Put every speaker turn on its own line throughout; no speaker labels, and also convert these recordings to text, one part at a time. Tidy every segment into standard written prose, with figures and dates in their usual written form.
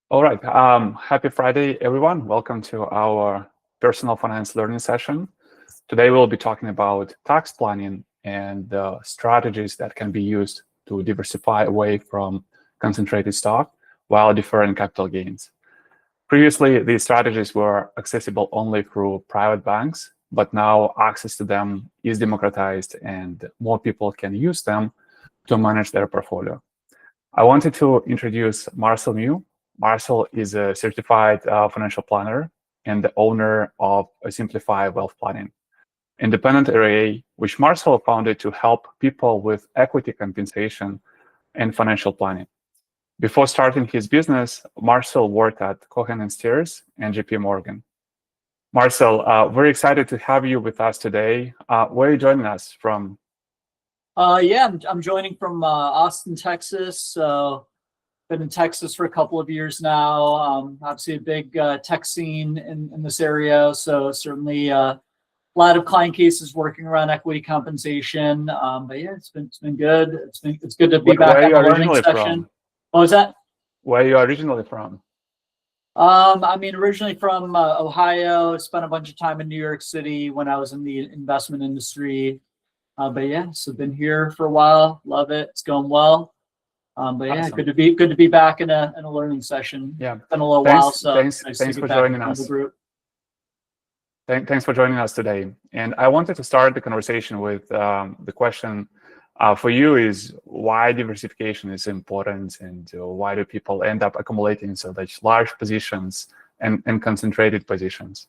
All right. Happy Friday, everyone. Welcome to our personal finance learning session. Today, we'll be talking about tax planning and the strategies that can be used to diversify away from concentrated stock while deferring capital gains. Previously, these strategies were accessible only through private banks, but now access to them is democratized and more people can use them to manage their portfolio. I wanted to introduce Marcel Mew. Marcel is a certified financial planner and the owner of Simplify Wealth Planning, independent RIA, which Marcel founded to help people with equity compensation and financial planning. Before starting his business, Marcel worked at Cohen & Steers and JP Morgan. Marcel, very excited to have you with us today. Where are you joining us from?
Yeah, I'm joining from Austin, Texas. So been in Texas for a couple of years now. Obviously a big tech scene in this area. So certainly a lot of client cases working around equity compensation. But yeah, it's been good. It's good to be back on the learning session. What was that?
Where are you originally from?
Originally from Ohio. Spent a bunch of time in New York City when I was in the investment industry. But yeah, so been here for a while. Love it. It's going well. But yeah,
Awesome.
good to be back in a learning session.
Yeah,
been a little while. So
thanks for joining us. Thanks for joining us today. And I wanted to start the conversation with the question for you is why diversification is important, and why do people end up accumulating such large positions and concentrated positions?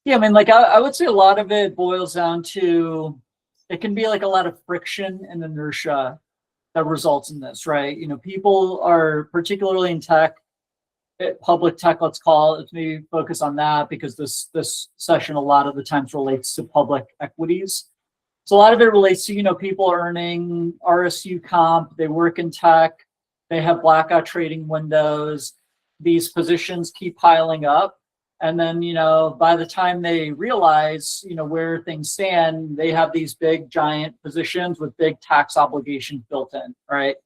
Yeah, I would say a lot of it boils down to, it can be like a lot of friction and inertia that results in this, right? People are, particularly in tech, public tech, let's call it, maybe focus on that because this session a lot of the times relates to public equities. So a lot of it relates to, people earning RSU comp, they work in tech, they have blackout trading windows, these positions keep piling up. And then, by the time they realize, where things stand, they have these big, giant positions with big tax obligations built in, right?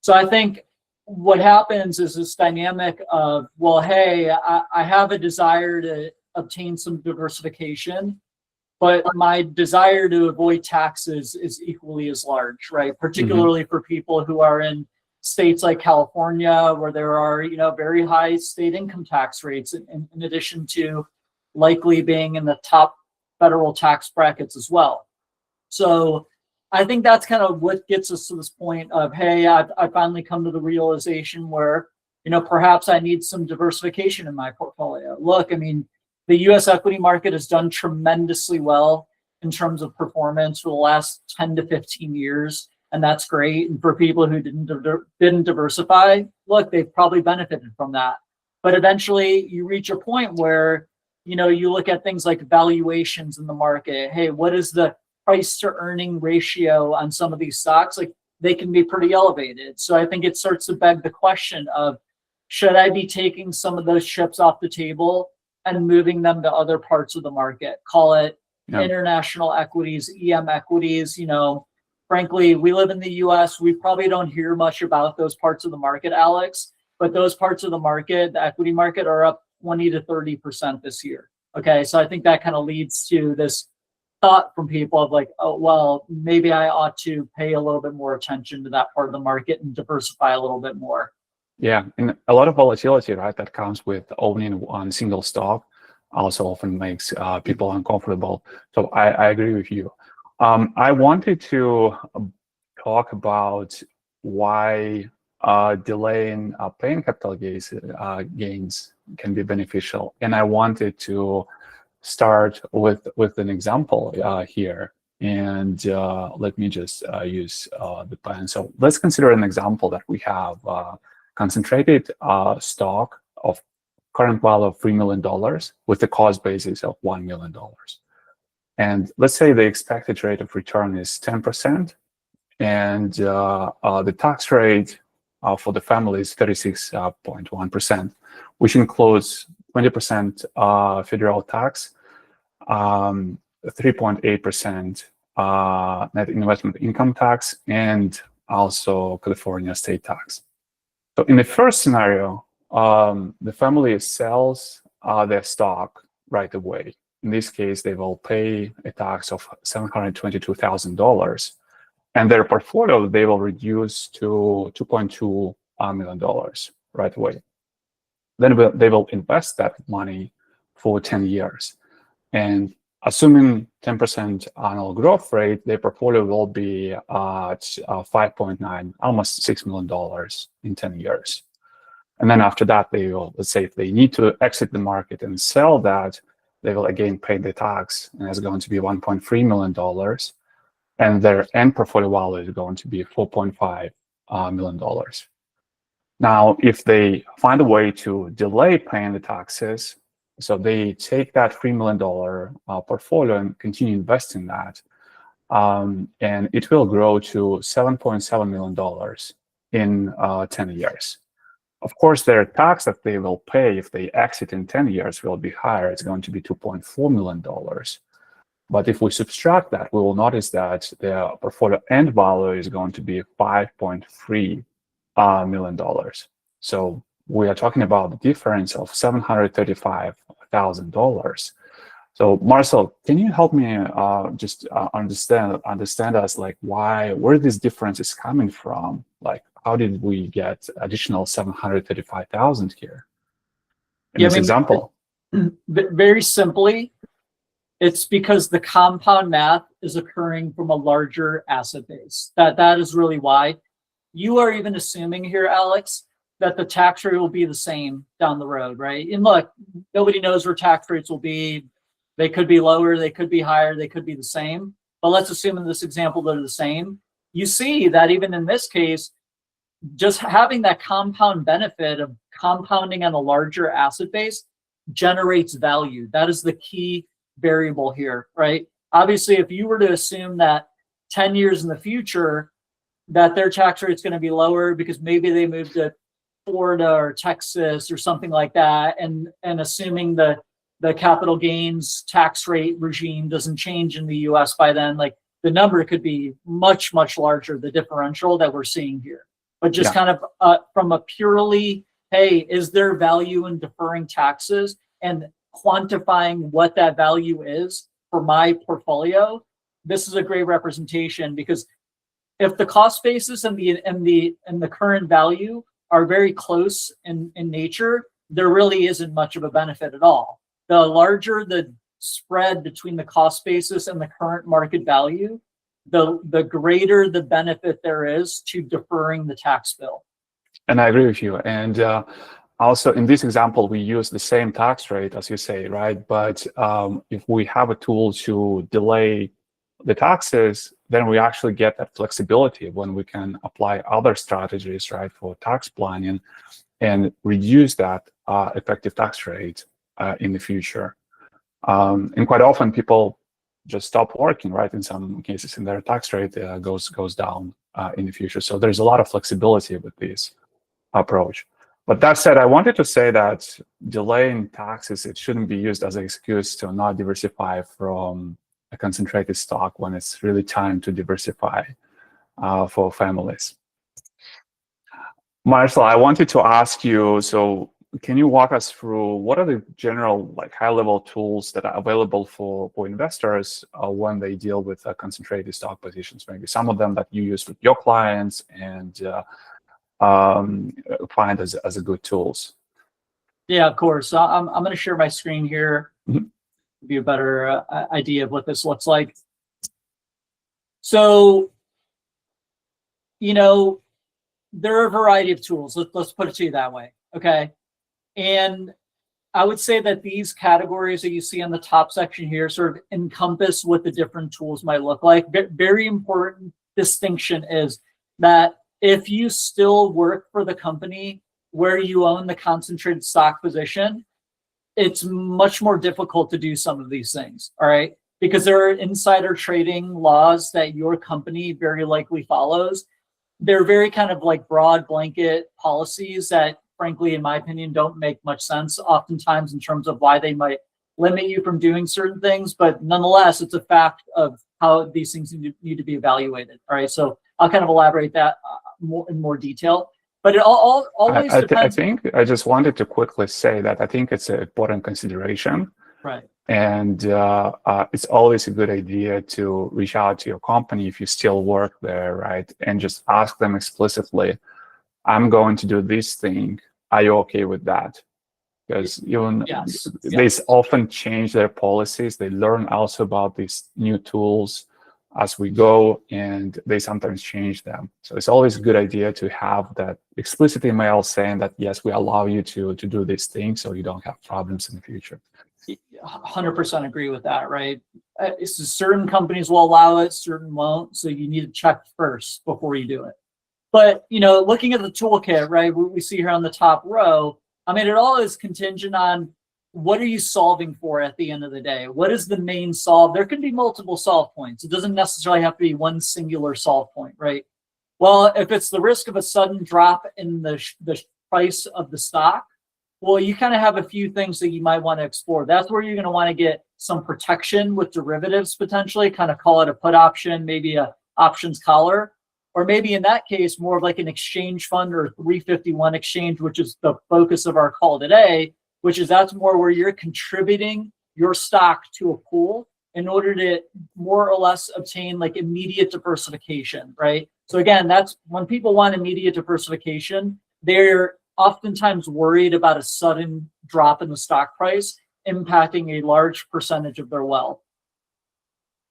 So I think what happens is this dynamic of, well, hey, I have a desire to obtain some diversification, but my desire to avoid taxes is equally as large, right? Particularly for people who are in states like California, where there are, very high state income tax rates, in addition to likely being in the top federal tax brackets as well. So I think that's kind of what gets us to this point of, hey, I finally come to the realization where, perhaps I need some diversification in my portfolio. Look, the US equity market has done tremendously well in terms of performance for the last 10 to 15 years. And that's great. And for people who didn't diversify, look, they've probably benefited from that. But eventually you reach a point where, you look at things like valuations in the market. Hey, what is the price to earning ratio on some of these stocks? Like, they can be pretty elevated. So I think it starts to beg the question of, should I be taking some of those chips off the table and moving them to other parts of the market? Call it international equities, EM equities, Frankly, we live in the US. We probably don't hear much about those parts of the market, Alex, but those parts of the market, the equity market, are up 20 to 30% this year. Okay, so I think that kind of leads to this thought from people of like, oh, well, maybe I ought to pay a little bit more attention to that part of the market and diversify a little bit more.
Yeah, and a lot of volatility, right, that comes with owning one single stock also often makes people uncomfortable. So I agree with you. I wanted to talk about why delaying paying capital gains can be beneficial, and I wanted to start with an example here. And let me just use the pen. So let's consider an example that we have concentrated stock of current value of $3 million with a cost basis of $1 million. And let's say the expected rate of return is 10%, and the tax rate for the family is 36.1%, which includes 20% federal tax, 3.8% net investment income tax, and also California state tax. So in the first scenario, the family sells their stock right away. In this case, they will pay a tax of $722,000, and their portfolio they will reduce to $2.2 million right away. Then they will invest that money for 10 years. And assuming 10% annual growth rate, their portfolio will be at 5.9, almost $6 million in 10 years. And then after that, they will, let's say if they need to exit the market and sell that, they will again pay the tax, and it's going to be $1.3 million. And their end portfolio value is going to be $4.5 million. Now, if they find a way to delay paying the taxes, so they take that $3 million portfolio and continue investing that, and it will grow to $7.7 million in 10 years. Of course, their tax that they will pay if they exit in 10 years will be higher. It's going to be $2.4 million. But if we subtract that, we will notice that their portfolio end value is going to be $5.3 million. So we are talking about the difference of $735,000. So Marcel, can you help me just understand us, like where this difference is coming from? Like, how did we get additional 735,000 here in this example?
Very simply, it's because the compound math is occurring from a larger asset base. That is really why. You are even assuming here, Alex, that the tax rate will be the same down the road, right? And look, nobody knows where tax rates will be. They could be lower, they could be higher, they could be the same. But let's assume in this example they're the same. You see that even in this case, just having that compound benefit of compounding on a larger asset base generates value. That is the key variable here, right? Obviously, if you were to assume that 10 years in the future, that their tax rate is going to be lower because maybe they moved to Florida or Texas or something like that, and assuming the capital gains tax rate regime doesn't change in the US by then, like the number could be much, much larger, the differential that we're seeing here. But just kind of from a purely, hey, is there value in deferring taxes and quantifying what that value is for my portfolio? This is a great representation, because if the cost basis and the current value are very close in nature, there really isn't much of a benefit at all. The larger the spread between the cost basis and the current market value, the greater the benefit there is to deferring the tax bill.
And I agree with you. And also in this example, we use the same tax rate, as you say, right? But if we have a tool to delay the taxes, then we actually get that flexibility when we can apply other strategies, right, for tax planning and reduce that effective tax rate in the future. And quite often people just stop working, right? In some cases, and their tax rate goes down in the future. So there's a lot of flexibility with this approach. But that said, I wanted to say that delaying taxes, it shouldn't be used as an excuse to not diversify from a concentrated stock when it's really time to diversify for families. Marcel, I wanted to ask you, so can you walk us through what are the general, like, high-level tools that are available for investors when they deal with concentrated stock positions? Maybe some of them that you use with your clients and find as a good tools.
Yeah, of course. I'm going to share my screen here. Give you a better idea of what this looks like. So, you know, there are a variety of tools. Let's put it to you that way. Okay. And I would say that these categories that you see on the top section here sort of encompass what the different tools might look like. Very important distinction is that if you still work for the company where you own the concentrated stock position, it's much more difficult to do some of these things, all right? Because there are insider trading laws that your company very likely follows. They're very kind of like broad blanket policies that, frankly, in my opinion, don't make much sense oftentimes in terms of why they might limit you from doing certain things. But nonetheless, it's a fact of how these things need to be evaluated, all right? So I'll kind of elaborate that in more detail. But it always
I
depends.
think I just wanted to quickly say that I think it's an important consideration.
Right.
And it's always a good idea to reach out to your company if you still work there, right? And just ask them explicitly, I'm going to do this thing. Are you okay with that? Because they often change their policies. They learn also about these new tools as we go, and they sometimes change them. So it's always a good idea to have that explicit email saying that, yes, we allow you to do these things so you don't have problems in the future.
100% agree with that, right? Certain companies will allow it, certain won't. So you need to check first before you do it. But, looking at the toolkit, right, we see here on the top row, I mean, it all is contingent on what are you solving for at the end of the day? What is the main solve? There can be multiple solve points. It doesn't necessarily have to be one singular solve point, right? Well, if it's the risk of a sudden drop in the price of the stock, well, you kind of have a few things that you might want to explore. That's where you're going to want to get some protection with derivatives potentially, kind of call it a put option, maybe a options collar. Or maybe in that case, more of like an exchange fund or a 351 exchange, which is the focus of our call today, which is that's more where you're contributing your stock to a pool in order to more or less obtain like immediate diversification, right? So again, that's when people want immediate diversification, they're oftentimes worried about a sudden drop in the stock price impacting a large percentage of their wealth.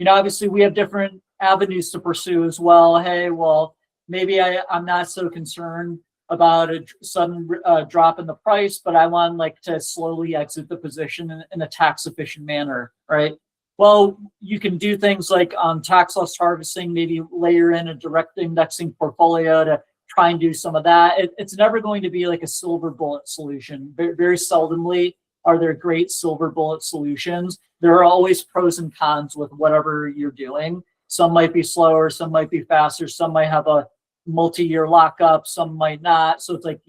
Obviously we have different avenues to pursue as well. Hey, well, maybe I'm not so concerned about a sudden drop in the price, but I want to slowly exit the position in a tax efficient manner, right? Well, you can do things like tax loss harvesting, maybe layer in a direct indexing portfolio to try and do some of that. It's never going to be like a silver bullet solution. Very seldomly are there great silver bullet solutions. There are always pros and cons with whatever you're doing. Some might be slower, some might be faster, some might have a multi-year lockup, some might not. So it's like,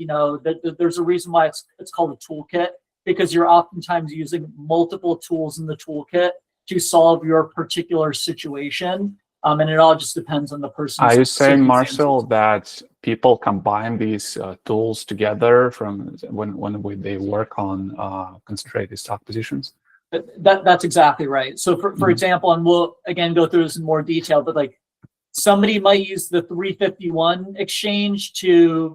there's a reason why it's called a toolkit, because you're oftentimes using multiple tools in the toolkit to solve your particular situation. And it all just depends on the person.
Are you saying, Marcel, that people combine these tools together from when they work on concentrated stock positions?
That's exactly right. So for example, and we'll again go through this in more detail, but like somebody might use the 351 exchange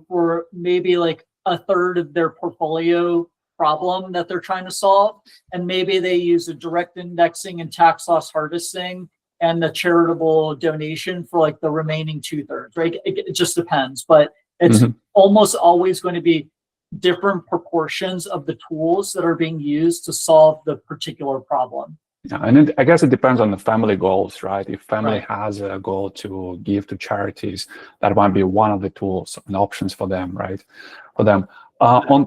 for maybe like a third of their portfolio problem that they're trying to solve. And maybe they use a direct indexing and tax loss harvesting and the charitable donation for like the remaining 2/3, right? It just depends, but it's almost always going to be different proportions of the tools that are being used to solve the particular problem.
Yeah, and I guess it depends on the family goals, right? If family has a goal to give to charities, that might be one of the tools and options for them, right? For them.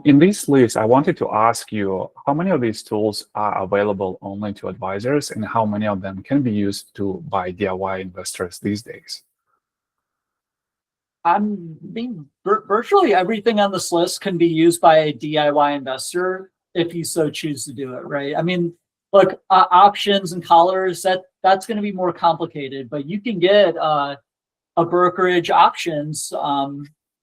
In this list, I wanted to ask you, how many of these tools are available only to advisors, and how many of them can be used by DIY investors these days?
Virtually everything on this list can be used by a DIY investor if you so choose to do it, right? I mean, look, options and collars, that's going to be more complicated, but you can get a brokerage options,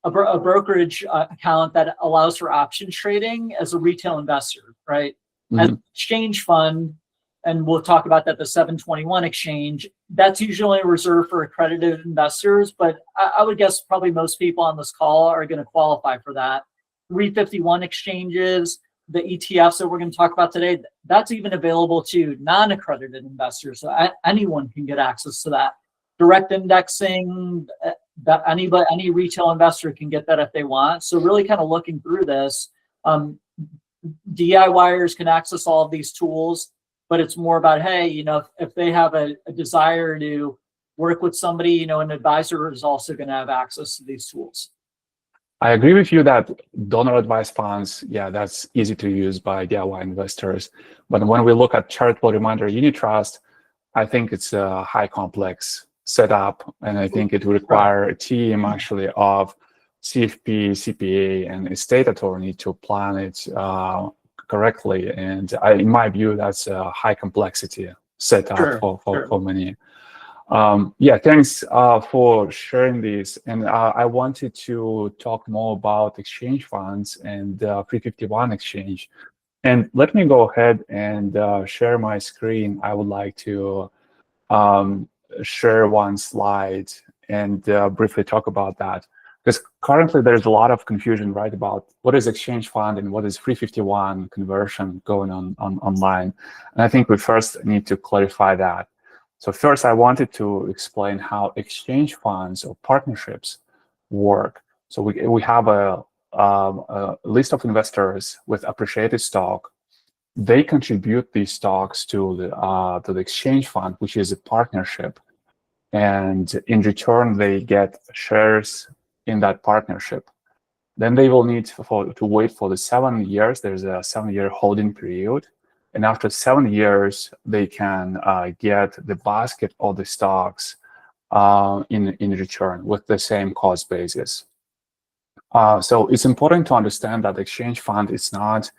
a brokerage account that allows for options trading as a retail investor, right? As an exchange fund, and we'll talk about that, the 721 exchange, that's usually reserved for accredited investors, but I would guess probably most people on this call are going to qualify for that. 351 exchanges, the ETFs that we're going to talk about today, that's even available to non-accredited investors. So anyone can get access to that. Direct indexing, that any retail investor can get that if they want. So really kind of looking through this, DIYers can access all of these tools, but it's more about, hey, if they have a desire to work with somebody, an advisor is also going to have access to these tools.
I agree with you that donor advised funds, yeah, that's easy to use by DIY investors. But when we look at charitable reminder unit trust, I think it's a high complex setup, and I think it would require a team actually of CFP, CPA, and estate attorney to plan it correctly. And in my view, that's a high complexity setup for many. Yeah, thanks for sharing this. And I wanted to talk more about exchange funds and 351 exchange. And let me go ahead and share my screen. I would like to share one slide and briefly talk about that. Because currently there's a lot of confusion, right, about what is exchange fund and what is 351 conversion going on online. And I think we first need to clarify that. So first, I wanted to explain how exchange funds or partnerships work. So we have a list of investors with appreciated stock. They contribute these stocks to the exchange fund, which is a partnership. And in return, they get shares in that partnership. Then they will need to wait for the 7 years. There's a 7-year holding period. And after 7 years, they can get the basket of the stocks in return with the same cost basis. So it's important to understand that the exchange fund is not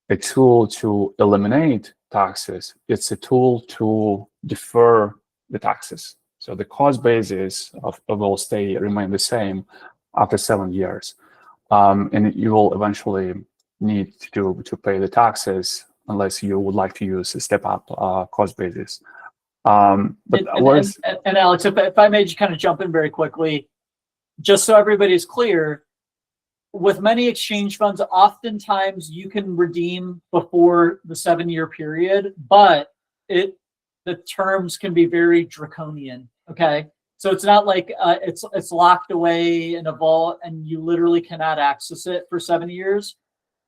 a tool to eliminate taxes. It's a tool to defer the taxes. So the cost basis will remain the same after 7 years. And you will eventually need to pay the taxes unless you would like to use a step-up cost basis.
And Alex, if I may just kind of jump in very quickly, just so everybody's clear, with many exchange funds, oftentimes you can redeem before the 7-year period, but the terms can be very draconian. Okay, so it's not like it's locked away in a vault and you literally cannot access it for 7 years.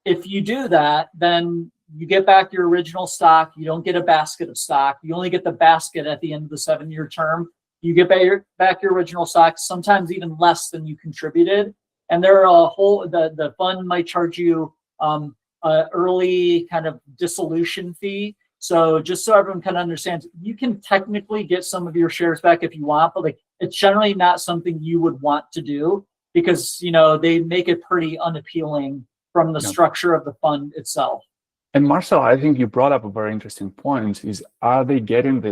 If you do that, then you get back your original stock. You don't get a basket of stock. You only get the basket at the end of the 7-year term. You get back your original stock, sometimes even less than you contributed. And there are the fund might charge you an early kind of dissolution fee. So just so everyone kind of understands, you can technically get some of your shares back if you want, but like it's generally not something you would want to do because they make it pretty unappealing from the structure of the fund itself.
And Marcel, I think you brought up a very interesting point, is are they getting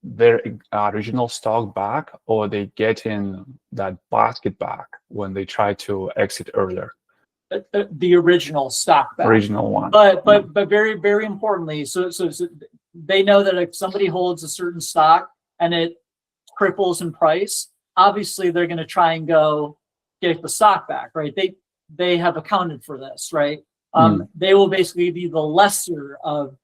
their original stock back, or are they getting that basket back when they try to exit earlier?
The original stock back.
Original one.
But very, very importantly, so they know that if somebody holds a certain stock and it cripples in price, obviously they're going to try and go get the stock back, right? They have accounted for this, right? They will basically be the lesser of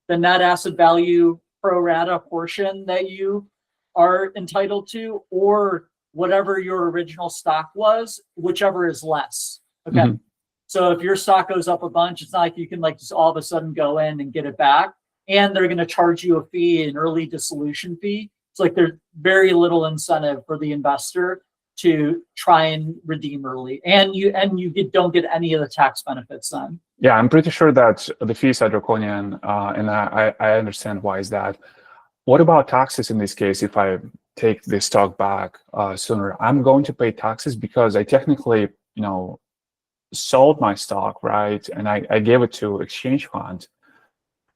the net asset value pro rata portion that you are entitled to, or whatever your original stock was, whichever is less. Okay. So if your stock goes up a bunch, it's not like you can like just all of a sudden go in and get it back. And they're going to charge you a fee, an early dissolution fee. It's like there's very little incentive for the investor to try and redeem early, and you don't get any of the tax benefits then.
Yeah, I'm pretty sure that the fees are draconian, and I understand why is that. What about taxes in this case? If I take the stock back sooner, I'm going to pay taxes because I technically, sold my stock, right? And I gave it to exchange fund.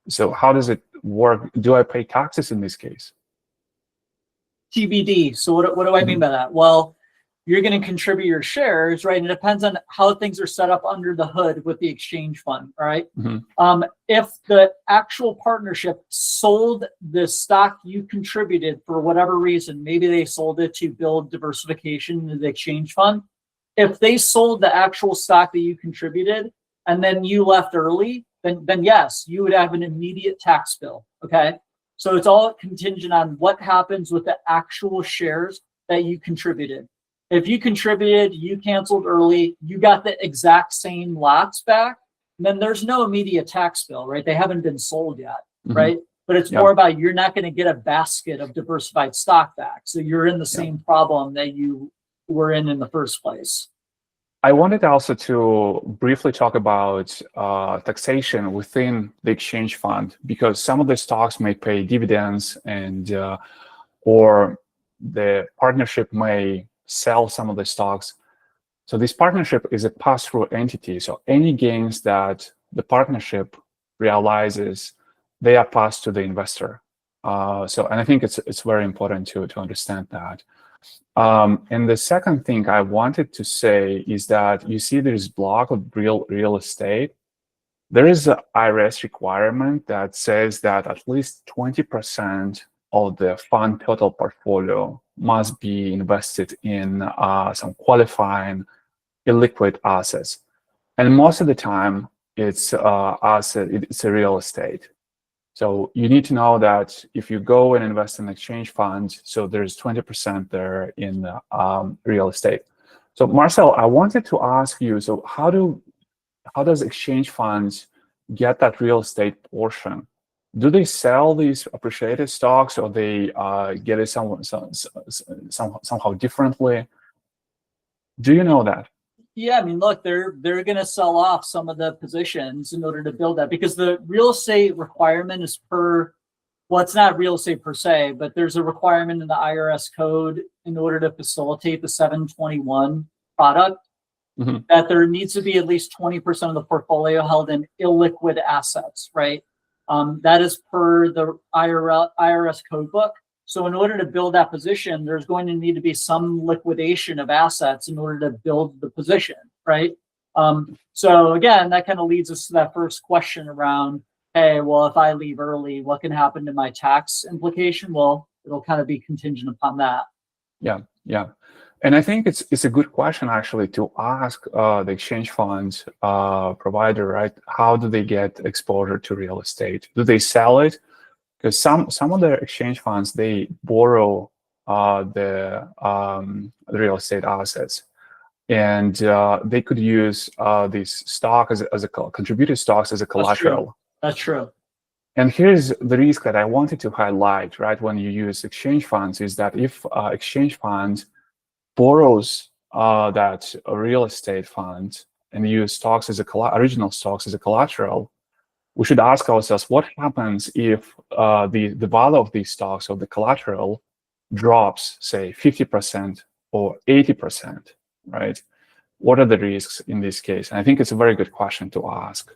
So how does it work? Do I pay taxes in this case?
TBD. So what do I mean by that? Well, you're going to contribute your shares, right? And it depends on how things are set up under the hood with the exchange fund, right? If the actual partnership sold the stock you contributed for whatever reason, maybe they sold it to build diversification into the exchange fund. If they sold the actual stock that you contributed and then you left early, then yes, you would have an immediate tax bill, okay? So it's all contingent on what happens with the actual shares that you contributed. If you contributed, you canceled early, you got the exact same lots back, then there's no immediate tax bill, right? They haven't been sold yet, right? But it's more about you're not going to get a basket of diversified stock back. So you're in the same problem that you were in the first place.
I wanted also to briefly talk about taxation within the exchange fund, because some of the stocks may pay dividends and or the partnership may sell some of the stocks. So this partnership is a pass-through entity. So any gains that the partnership realizes, they are passed to the investor. And I think it's very important to understand that. And the second thing I wanted to say is that you see this block of real estate. There is an IRS requirement that says that at least 20% of the fund total portfolio must be invested in some qualifying illiquid assets. And most of the time, it's it's a real estate. So you need to know that if you go and invest in exchange funds, so there's 20% there in real estate. So Marcel, I wanted to ask you, so how does exchange funds get that real estate portion? Do they sell these appreciated stocks, or they get it somehow differently? Do you know that?
Yeah, I mean, look, they're going to sell off some of the positions in order to build that, because the real estate requirement is well, it's not real estate per se, but there's a requirement in the IRS code in order to facilitate the 721 product, that there needs to be at least 20% of the portfolio held in illiquid assets, right? That is per the IRS code book. So in order to build that position, there's going to need to be some liquidation of assets in order to build the position, right? So again, that kind of leads us to that first question around, hey, well, if I leave early, what can happen to my tax implication? Well, it'll kind of be contingent upon that.
Yeah. And I think it's a good question actually to ask the exchange funds provider, right? How do they get exposure to real estate? Do they sell it? Because some of the exchange funds, they borrow the real estate assets, and they could use these stock as a contributed stocks as a collateral.
That's true.
And here's the risk that I wanted to highlight, right? When you use exchange funds, is that if exchange fund borrows that real estate fund and use stocks as original stocks as a collateral, we should ask ourselves what happens if the value of these stocks or the collateral drops, say 50% or 80%, right? What are the risks in this case? And I think it's a very good question to ask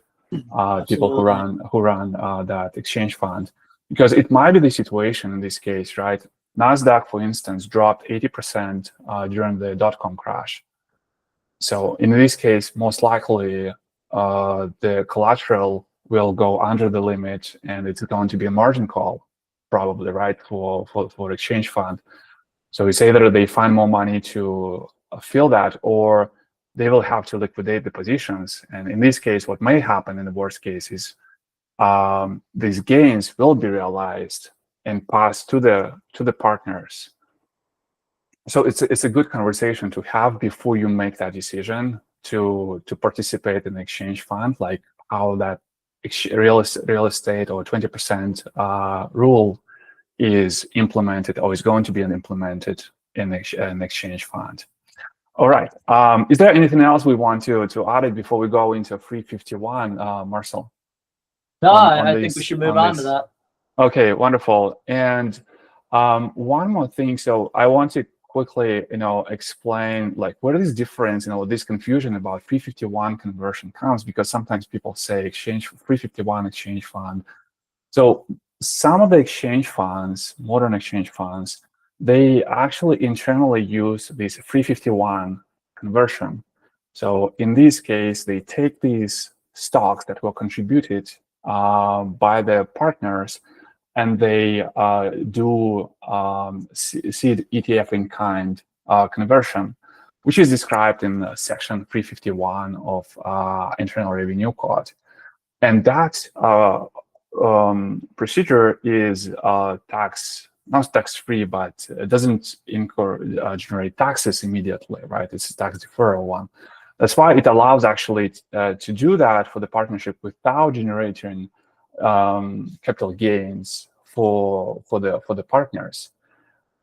people who run that exchange fund, because it might be the situation in this case, right? NASDAQ, for instance, dropped 80% during the dot-com crash. So in this case, most likely the collateral will go under the limit, and it's going to be a margin call, probably, right, for exchange fund. So it's either they find more money to fill that, or they will have to liquidate the positions. And in this case, what may happen in the worst case is these gains will be realized and passed to the partners. So it's a good conversation to have before you make that decision to participate in the exchange fund, like how that real estate or 20% rule is implemented or is going to be implemented in an exchange fund. All right. Is there anything else we want to add it before we go into 351, Marcel?
No, I think we should move on to that.
Okay, wonderful. And one more thing. So I want to quickly, explain like where this difference, this confusion about 351 conversion comes, because sometimes people say 351 exchange fund. So some of the exchange funds, modern exchange funds, they actually internally use this 351 conversion. So in this case, they take these stocks that were contributed by the partners, and they do seed ETF in kind conversion, which is described in section 351 of Internal Revenue Code. And that procedure is not tax-free, but it doesn't generate taxes immediately, right? It's a tax deferral one. That's why it allows actually to do that for the partnership without generating capital gains for the partners.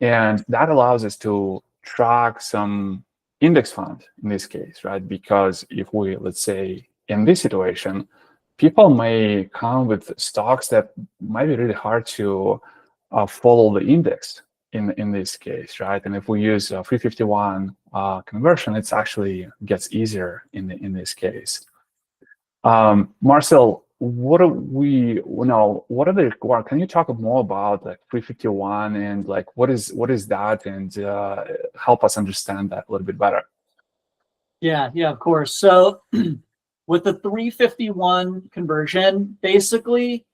And that allows us to track some index fund in this case, right? Because if we, let's say, in this situation, people may come with stocks that might be really hard to follow the index in this case, right? And if we use 351 conversion, it's actually gets easier in this case. Marcel, what are what are the requirements? Can you talk more about like 351 and like what is that, and help us understand that a little bit better?
Yeah, of course. So with the 351 conversion, basically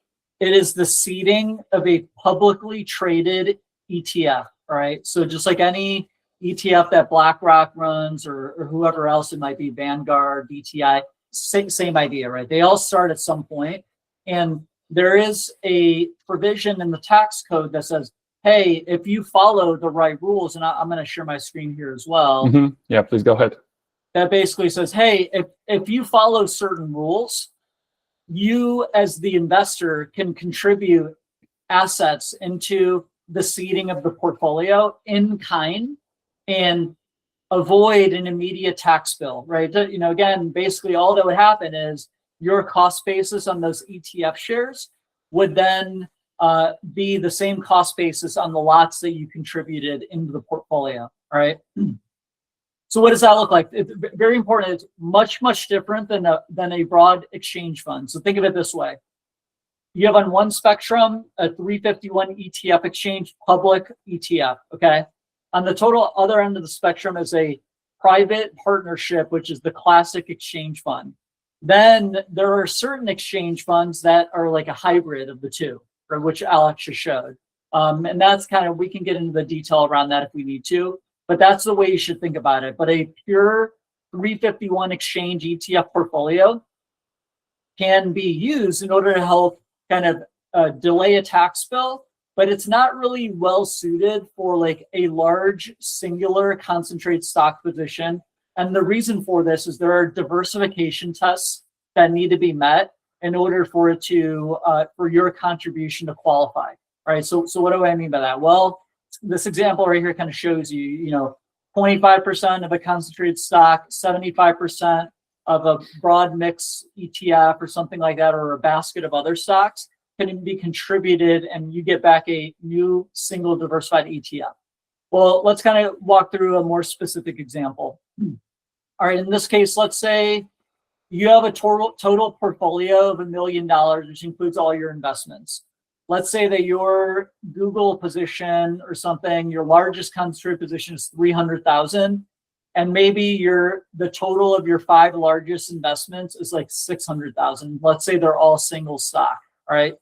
it is the seeding of a publicly traded ETF. All right. So just like any ETF that BlackRock runs or whoever else it might be, Vanguard, BTI, same idea, right? They all start at some point. And there is a provision in the tax code that says, hey, if you follow the right rules, and I'm going to share my screen here as well.
Yeah, please go ahead.
That basically says, hey, if you follow certain rules, you as the investor can contribute assets into the seeding of the portfolio in kind and avoid an immediate tax bill, right? Again, basically all that would happen is your cost basis on those ETF shares would then be the same cost basis on the lots that you contributed into the portfolio, all right? So what does that look like? It's very important. It's much, much different than a broad exchange fund. So think of it this way. You have on one spectrum, a 351 ETF exchange, public ETF, okay? On the total other end of the spectrum is a private partnership, which is the classic exchange fund. Then there are certain exchange funds that are like a hybrid of the two, which Alex just showed. And that's kind of, we can get into the detail around that if we need to. But that's the way you should think about it. But a pure 351 exchange ETF portfolio can be used in order to help kind of delay a tax bill, but it's not really well suited for like a large singular concentrated stock position. And the reason for this is there are diversification tests that need to be met in order for it to for your contribution to qualify. All right. So what do I mean by that? Well, this example right here kind of shows you, 25% of a concentrated stock, 75% of a broad mix ETF or something like that, or a basket of other stocks can be contributed and you get back a new single diversified ETF. Well, let's kind of walk through a more specific example. All right, in this case, let's say you have a total portfolio of $1 million, which includes all your investments. Let's say that your Google position or something, your largest concentrated position is 300,000, and maybe the total of your 5 largest investments is like 600,000. Let's say they're all single stock. All right.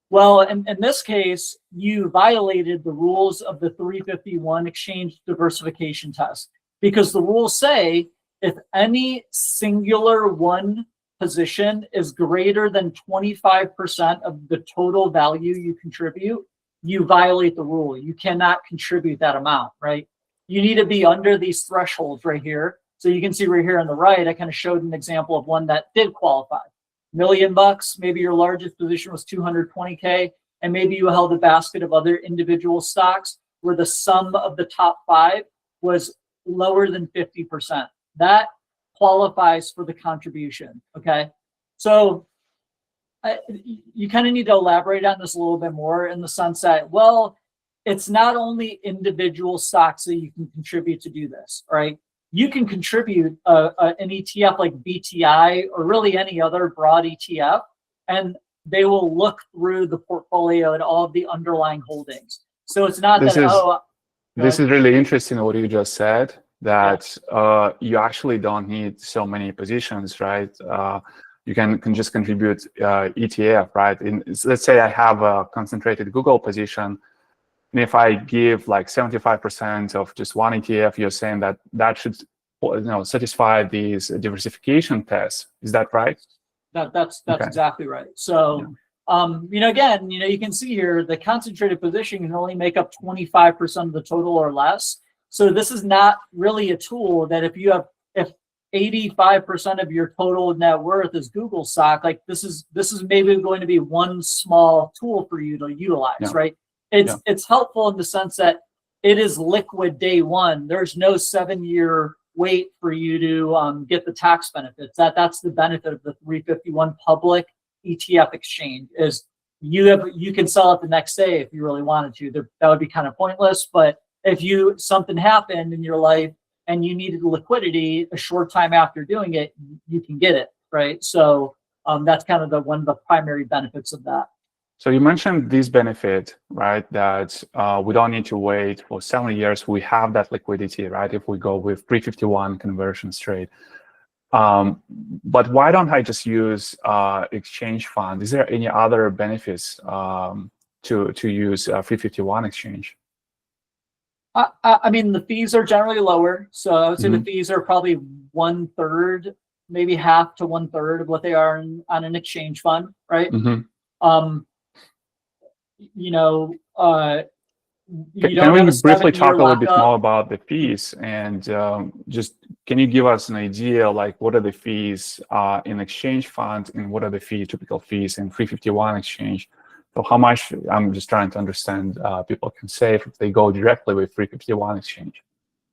Well, in this case, you violated the rules of the 351 exchange diversification test, because the rules say if any singular one position is greater than 25% of the total value you contribute, you violate the rule. You cannot contribute that amount, right? You need to be under these thresholds right here. So you can see right here on the right, I kind of showed an example of one that did qualify. $1 million, maybe your largest position was 220K, and maybe you held a basket of other individual stocks where the sum of the top 5 was lower than 50%. That qualifies for the contribution, okay? So you kind of need to elaborate on this a little bit more in the sense that, well, it's not only individual stocks that you can contribute to do this, right? You can contribute an ETF like BTI or really any other broad ETF, and they will look through the portfolio and all of the underlying holdings. So it's not
this is really interesting what you just said, that you actually don't need so many positions, right? You can just contribute ETF, right? Let's say I have a concentrated Google position, and if I give like 75% of just one ETF, you're saying that should satisfy these diversification tests. Is that right?
That's okay. Exactly right. So again, you can see here the concentrated position can only make up 25% of the total or less. So this is not really a tool that if 85% of your total net worth is Google stock, like this is maybe going to be one small tool for you to utilize, right? It's helpful in the sense that it is liquid day one. There's no 7-year wait for you to get the tax benefits. That's the benefit of the 351 public ETF exchange, is you can sell it the next day if you really wanted to. That would be kind of pointless, but if something happened in your life and you needed liquidity a short time after doing it, you can get it, right? So That's kind of one of the primary benefits of that.
So you mentioned this benefit, right? That we don't need to wait for 7 years. We have that liquidity, right? If we go with 351 conversion straight. But why don't I just use exchange fund? Is there any other benefits to use 351 exchange?
I mean, the fees are generally lower. So I would say the fees are probably 1/3, maybe half to 1/3 of what they are on an exchange fund, right?
Can we briefly talk a little bit more about the fees, and just can you give us an idea, like what are the fees in exchange funds and what are the typical fees in 351 exchange? So how much, I'm just trying to understand, people can save if they go directly with 351 exchange.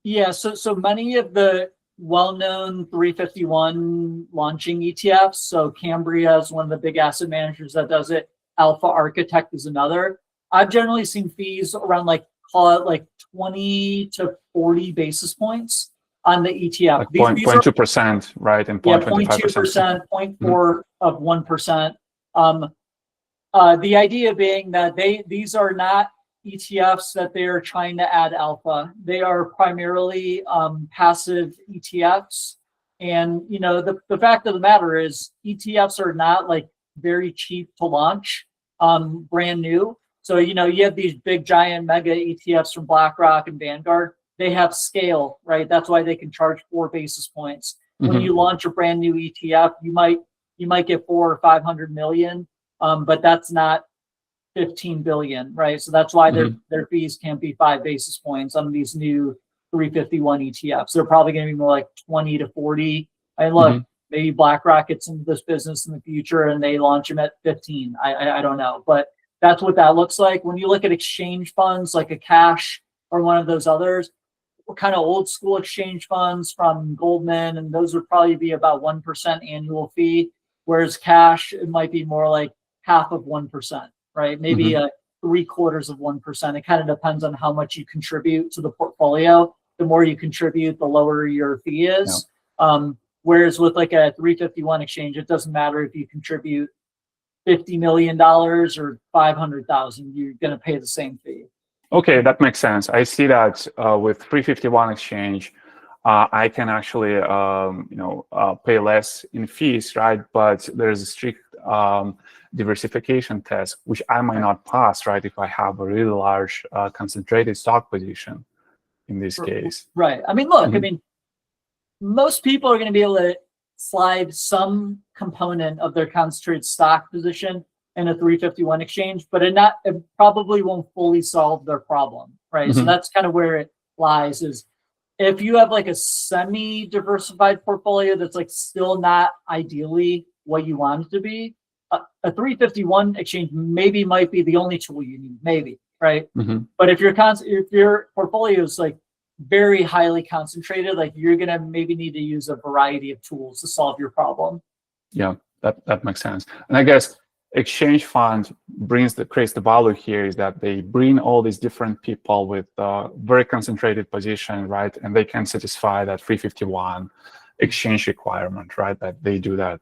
Yeah, so many of the well-known 351 launching ETFs, so Cambria is one of the big asset managers that does it. Alpha Architect is another. I've generally seen fees around call it 20 to 40 basis points on the ETF.
Like 0.2%, right? And 0.25%.
0.4 of 1%. The idea being that these are not ETFs that they're trying to add alpha. They are primarily passive ETFs. And the fact of the matter is ETFs are not very cheap to launch, brand new. So, you have these big giant mega ETFs from BlackRock and Vanguard. They have scale, right? That's why they can charge 4 basis points. When you launch a brand new ETF, you might get 400 or 500 million, but that's not 15 billion, right? So that's why their fees can't be 5 basis points on these new 351 ETFs. They're probably going to be more like 20 to 40. And look, maybe BlackRock gets into this business in the future and they launch them at 15. I don't know, but that's what that looks like. When you look at exchange funds like a cash or one of those others, kind of old school exchange funds from Goldman, and those would probably be about 1% annual fee, whereas cash, it might be more like half of 1%, right? Maybe 3/4 of 1%. It kind of depends on how much you contribute to the portfolio. The more you contribute, the lower your fee is. Whereas with a 351 exchange, it doesn't matter if you contribute $50 million or 500,000, you're going to pay the same fee.
Okay, that makes sense. I see that with 351 exchange, I can actually pay less in fees, right? But there's a strict diversification test, which I might not pass, right? If I have a really large concentrated stock position in this case.
Right. I mean, look, most people are going to be able to slide some component of their concentrated stock position in a 351 exchange, but it probably won't fully solve their problem, right? So that's kind of where it lies, is if you have a semi-diversified portfolio that's still not ideally what you want it to be, a 351 exchange might be the only tool you need, maybe, right? But if your portfolio is very highly concentrated, you're gonna maybe need to use a variety of tools to solve your problem.
Yeah, that makes sense. And I guess exchange fund creates the value here is that they bring all these different people with very concentrated position, right? And they can satisfy that 351 exchange requirement, right? That they do that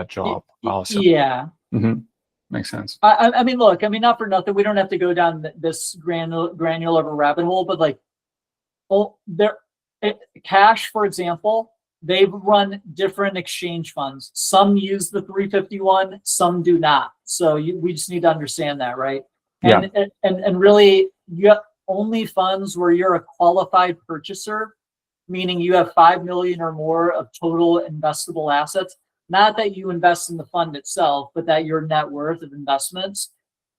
job also.
Yeah.
Makes sense.
I mean, look, not for nothing, we don't have to go down this granular of a rabbit hole, but cash, for example, they've run different exchange funds. Some use the 351, some do not. So we just need to understand that, right? And really, you have only funds where you're a qualified purchaser, meaning you have 5 million or more of total investable assets. Not that you invest in the fund itself, but that your net worth of investments.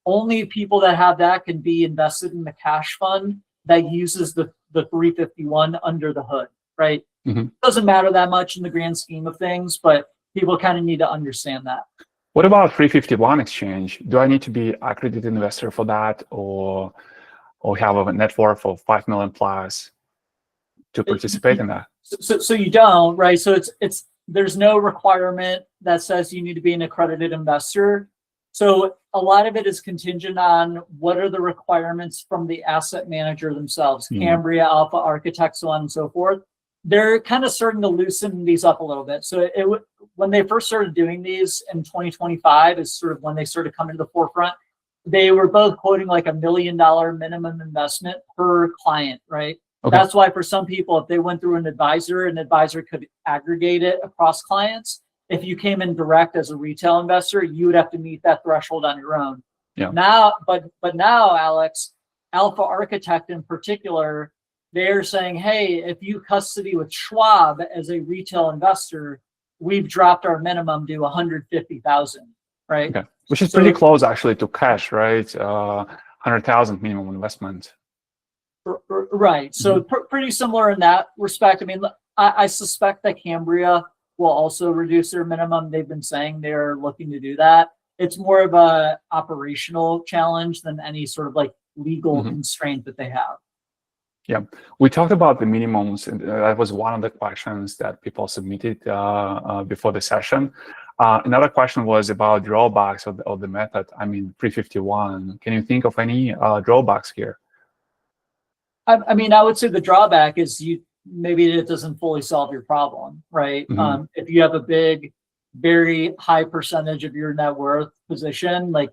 Only people that have that can be invested in the cash fund that uses the 351 under the hood, right? Doesn't matter that much in the grand scheme of things, but people kind of need to understand that.
What about 351 exchange? Do I need to be accredited investor for that, or have a net worth of 5 million plus to participate in that?
So you don't, right? So there's no requirement that says you need to be an accredited investor. So a lot of it is contingent on what are the requirements from the asset manager themselves, Cambria, Alpha Architect, so on and so forth. they're kind of starting to loosen these up a little bit. So when they first started doing these in 2025 is sort of when they started coming to the forefront. They were both quoting like $1 million minimum investment per client, right?
Okay.
That's why for some people, if they went through an advisor could aggregate it across clients. If you came in direct as a retail investor, you would have to meet that threshold on your own.
Yeah.
Now, but now, Alex, Alpha Architect in particular, they're saying, hey, if you custody with Schwab as a retail investor, we've dropped our minimum to 150,000, right?
Okay. Which is pretty close actually to cash, right? 100,000 minimum investment.
Right. So pretty similar in that respect. I mean, I suspect that Cambria will also reduce their minimum. They've been saying they're looking to do that. It's more of a operational challenge than any sort of like legal constraint that they have.
Yeah, we talked about the minimums, and that was one of the questions that people submitted before the session. Another question was about drawbacks of the method. I mean, 351. Can you think of any drawbacks here?
I mean, I would say the drawback is maybe it doesn't fully solve your problem, right? If you have a big, very high percentage of your net worth position, like,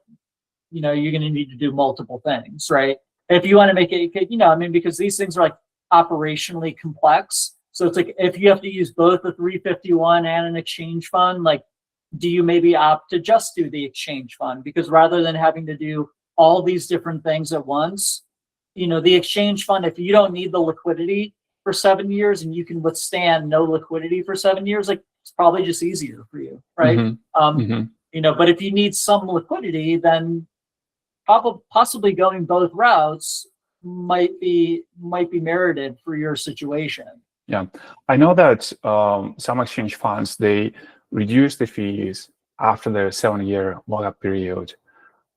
you're going to need to do multiple things, right? If you want to make it, I mean, because these things are like operationally complex. So it's like, if you have to use both the 351 and an exchange fund, like, do you maybe opt to just do the exchange fund? Because rather than having to do all these different things at once, the exchange fund, if you don't need the liquidity for 7 years and you can withstand no liquidity for 7 years, like, it's probably just easier for you, right? But if you need some liquidity, then possibly going both routes might be merited for your situation.
Yeah, I know that some exchange funds, they reduce the fees after the 7-year lockup period.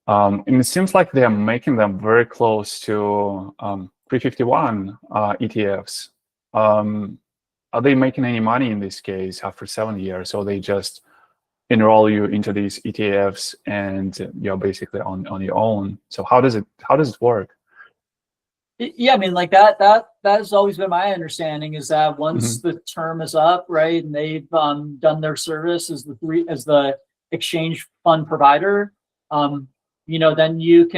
And it seems like they're making them very close to 351 ETFs. Are they making any money in this case after 7 years? So they just enroll you into these ETFs and you're basically on your own. So how does it work?
Yeah, I mean, like that has always been my understanding, is that once the term is up, right, and they've done their service as the exchange fund provider, then you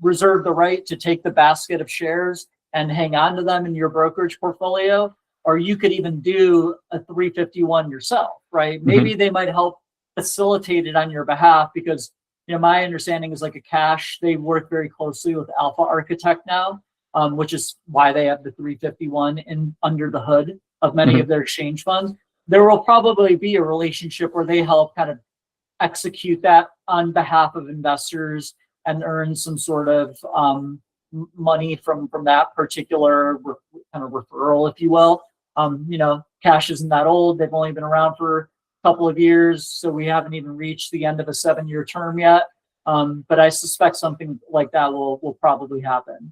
reserve the right to take the basket of shares and hang on to them in your brokerage portfolio, or you could even do a 351 yourself, right? Maybe they might help facilitate it on your behalf, because my understanding is like a cash, they work very closely with Alpha Architect now, which is why they have the 351 under the hood of many of their exchange funds. There will probably be a relationship where they help kind of execute that on behalf of investors and earn some sort of money from that particular kind of referral, if you will. Cash isn't that old. They've only been around for couple of years, so we haven't even reached the end of a 7-year term yet. But I suspect something like that will probably happen.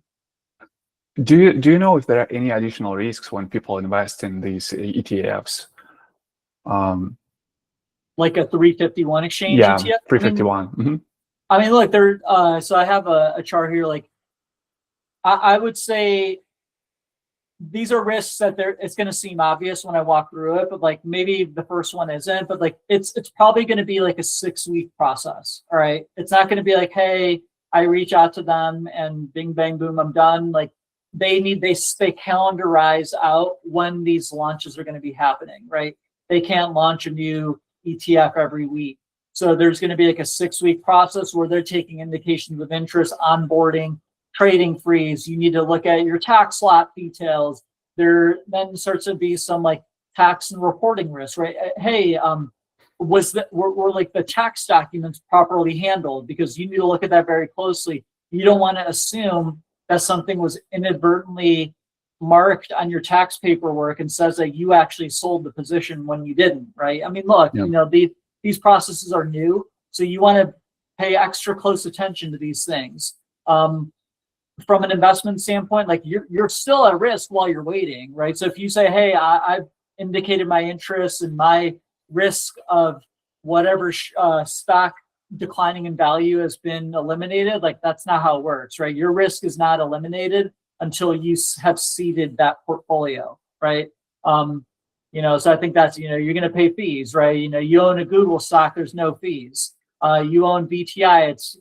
Do you know if there are any additional risks when people invest in these ETFs?
Like a 351 exchange ETF?
351.
I mean, look, so I have a chart here. Like, I would say these are risks that it's going to seem obvious when I walk through it, but like maybe the first one isn't, but like it's probably going to be like a 6-week process. All right. It's not going to be like, hey, I reach out to them and bing, bang, boom, I'm done. Like they calendarize out when these launches are going to be happening, right? They can't launch a new ETF every week. So there's going to be like a 6-week process where they're taking indications of interest, onboarding, trading freeze. You need to look at your tax lot details. There then starts to be some like tax and reporting risk, right? Hey, were like the tax documents properly handled? Because you need to look at that very closely. You don't want to assume that something was inadvertently marked on your tax paperwork and says that you actually sold the position when you didn't, right? I mean, look, these processes are new, so you want to pay extra close attention to these things. From an investment standpoint, like you're still at risk while you're waiting, right? So if you say, hey, I've indicated my interest and my risk of whatever stock declining in value has been eliminated, like that's not how it works, right? Your risk is not eliminated until you have seeded that portfolio, right? So I think that's, you're going to pay fees, right? You own a Google stock, there's no fees. You own BTI, it's,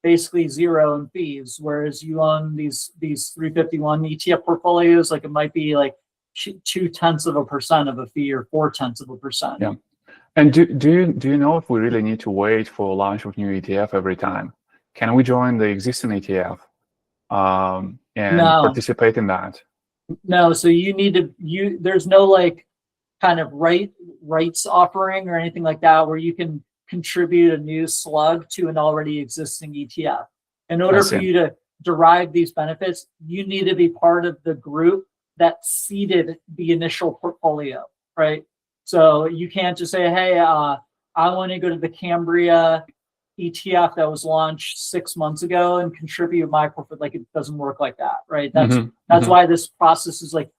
basically zero in fees. Whereas you own these 351 ETF portfolios, like it might be like 0.2% of a fee or 0.4%.
Yeah. And do you know if we really need to wait for launch of new ETF every time? Can we join the existing ETF and participate in that?
No, so there's no like kind of rights offering or anything like that where you can contribute a new slug to an already existing ETF. In order for you to derive these benefits, you need to be part of the group that seeded the initial portfolio, right? So you can't just say, hey, I want to go to the Cambria ETF that was launched 6 months ago and contribute my portfolio. Like, it doesn't work like that, right? That's why this process is like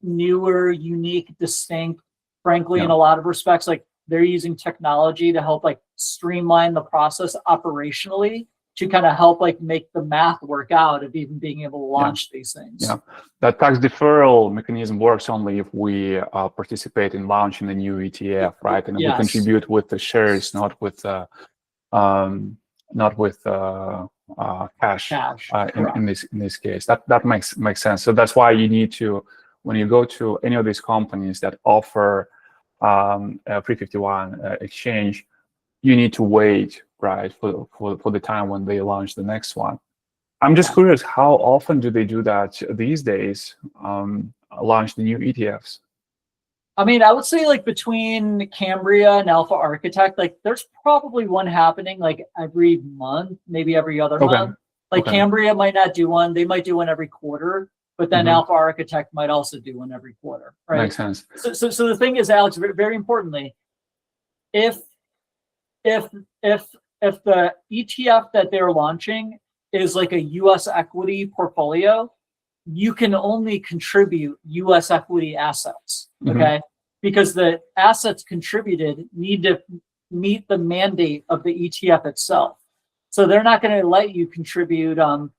newer, unique, distinct. Frankly, in a lot of respects, like they're using technology to help like streamline the process operationally to kind of help like make the math work out of even being able to launch these things.
Yeah, that tax deferral mechanism works only if we participate in launching a new ETF, right? And we contribute with the shares, not with cash. In this case, that makes sense. So that's why you need to, when you go to any of these companies that offer a 351 exchange, you need to wait, right, for the time when they launch the next one. I'm just curious, how often do they do that these days? Launch the new ETFs?
I mean, I would say like between Cambria and Alpha Architect, like there's probably one happening like every month, maybe every other month. Like Cambria might not do one; they might do one every quarter. But then Alpha Architect might also do one every quarter, right?
Makes sense.
So the thing is, Alex, very importantly, if the ETF that they're launching is like a U.S. equity portfolio, you can only contribute U.S. equity assets, okay? Because the assets contributed need to meet the mandate of the ETF itself. So they're not going to let you contribute a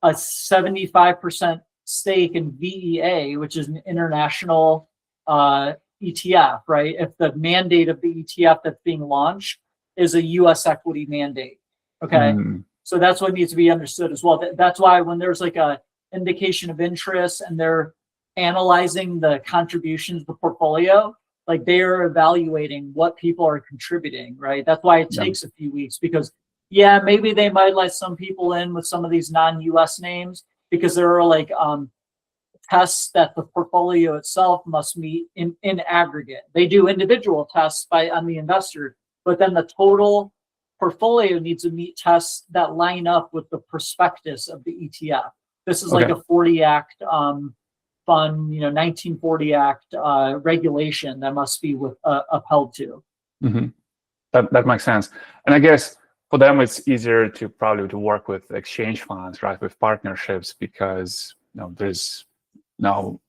75% stake in VEA, which is an international ETF, right? If the mandate of the ETF that's being launched is a U.S. equity mandate, okay? So that's what needs to be understood as well. That's why when there's like a indication of interest and they're analyzing the contributions of the portfolio, like they are evaluating what people are contributing, right? That's why it takes a few weeks, because maybe they might let some people in with some of these non-US names, because there are like tests that the portfolio itself must meet in aggregate. They do individual tests on the investor, but then the total portfolio needs to meet tests that line up with the prospectus of the ETF. This is like a 40 Act fund, 1940 Act regulation that must be upheld to.
That makes sense. And I guess for them, it's easier to probably work with exchange funds, right, with partnerships, because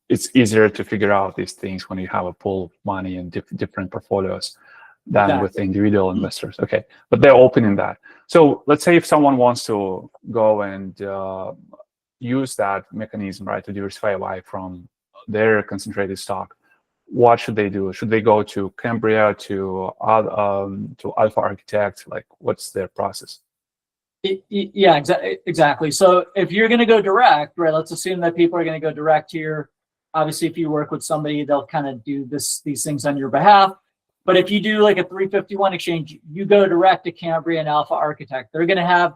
it's easier to figure out these things when you have a pool of money in different portfolios than with individual investors. Okay, but they're open in that. So let's say if someone wants to go and use that mechanism, right, to diversify away from their concentrated stock, what should they do? Should they go to Cambria, to Alpha Architect? Like, what's their process?
Yeah, exactly. So if you're going to go direct, right, let's assume that people are going to go direct here. Obviously, if you work with somebody, they'll kind of do these things on your behalf. But if you do like a 351 exchange, you go direct to Cambria and Alpha Architect. They're going to have